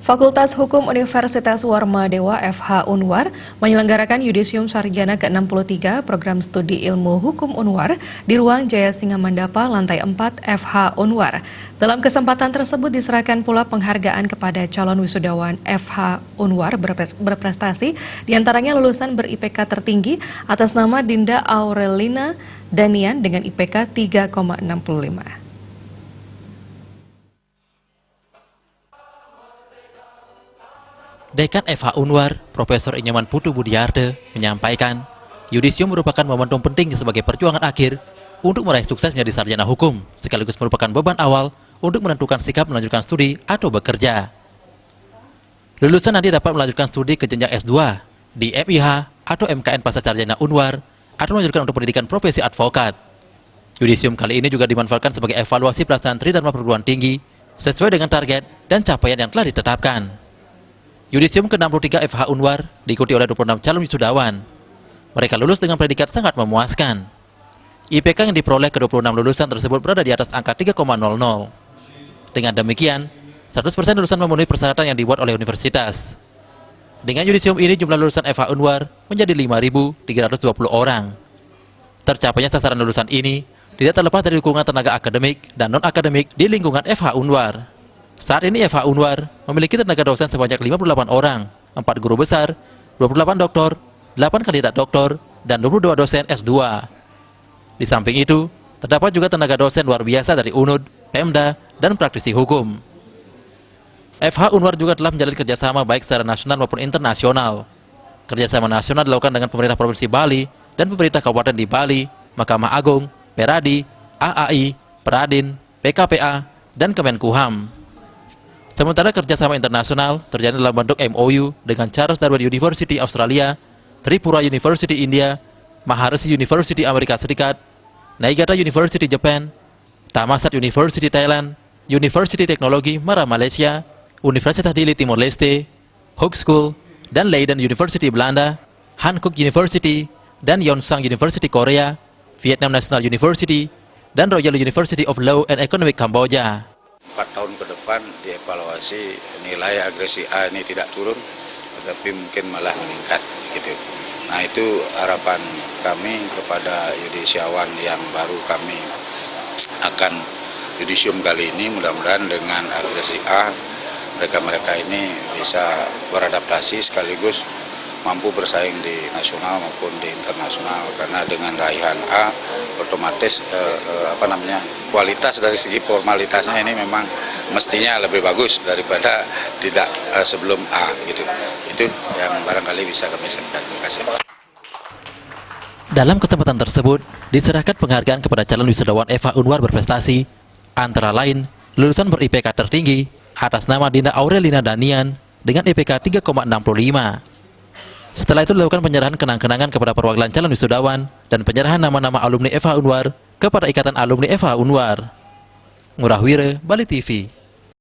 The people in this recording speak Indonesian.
Fakultas Hukum Universitas Warma Dewa FH Unwar menyelenggarakan Yudisium Sarjana ke-63 Program Studi Ilmu Hukum Unwar di Ruang Jaya Singamandapa, lantai 4 FH Unwar. Dalam kesempatan tersebut diserahkan pula penghargaan kepada calon wisudawan FH Unwar berprestasi, diantaranya lulusan ber-IPK tertinggi atas nama Dinda Aurelina Danian dengan IPK 3,65. Dekan FH Unwar, Profesor Inyoman Putu Budiarde, menyampaikan, Yudisium merupakan momentum penting sebagai perjuangan akhir untuk meraih sukses menjadi sarjana hukum, sekaligus merupakan beban awal untuk menentukan sikap melanjutkan studi atau bekerja. Lulusan nanti dapat melanjutkan studi ke jenjang S2 di MIH atau MKN Pascasarjana Unwar atau melanjutkan untuk pendidikan profesi advokat. Yudisium kali ini juga dimanfaatkan sebagai evaluasi pelaksanaan Tridharma perguruan tinggi sesuai dengan target dan capaian yang telah ditetapkan. Yudisium ke-63 FH Unwar diikuti oleh 26 calon wisudawan. Mereka lulus dengan predikat sangat memuaskan. IPK yang diperoleh ke-26 lulusan tersebut berada di atas angka 3,00. Dengan demikian, 100% lulusan memenuhi persyaratan yang dibuat oleh universitas. Dengan Yudisium ini jumlah lulusan FH Unwar menjadi 5.320 orang. Tercapainya sasaran lulusan ini tidak terlepas dari dukungan tenaga akademik dan non-akademik di lingkungan FH Unwar. Saat ini FH Unwar memiliki tenaga dosen sebanyak 58 orang, 4 guru besar, 28 doktor, 8 kandidat doktor, dan 22 dosen S2. Di samping itu, terdapat juga tenaga dosen luar biasa dari UNUD, Pemda, dan praktisi hukum. FH Unwar juga telah menjalin kerjasama baik secara nasional maupun internasional. Kerjasama nasional dilakukan dengan pemerintah Provinsi Bali dan pemerintah Kabupaten di Bali, Mahkamah Agung, Peradi, AAI, Peradin, PKPA, dan Kemenkumham. Sementara kerjasama internasional terjadi dalam bentuk MOU dengan Charles Darwin University Australia, Tripura University India, Maharishi University Amerika Serikat, Niigata University Japan, Thammasat University Thailand, University Teknologi Mara Malaysia, Universitas Dili Timor Leste, Hook School, dan Leiden University Belanda, Hankook University, dan Yonsang University Korea, Vietnam National University, dan Royal University of Law and Economic Cambodia. 4 tahun ke depan dievaluasi nilai agresi A ini tidak turun, tetapi mungkin malah meningkat gitu. Nah, itu harapan kami kepada yudisiawan yang baru kami akan yudisium kali ini. Mudah-mudahan dengan agresi A mereka ini bisa beradaptasi sekaligus mampu bersaing di nasional maupun di internasional, karena dengan raihan A otomatis kualitas dari segi formalitasnya ini memang mestinya lebih bagus daripada tidak sebelum A gitu. Itu yang barangkali bisa kami sampaikan. Terima kasih. Dalam kesempatan tersebut diserahkan penghargaan kepada calon wisudawan FH Unwar berprestasi, antara lain lulusan ber-IPK tertinggi atas nama Dinda Aurelina Danian dengan IPK 3,65. Setelah itu dilakukan penyerahan kenang-kenangan kepada perwakilan calon wisudawan dan penyerahan nama-nama alumni FH Unwar kepada Ikatan Alumni FH Unwar. Ngurah Wire, Bali TV.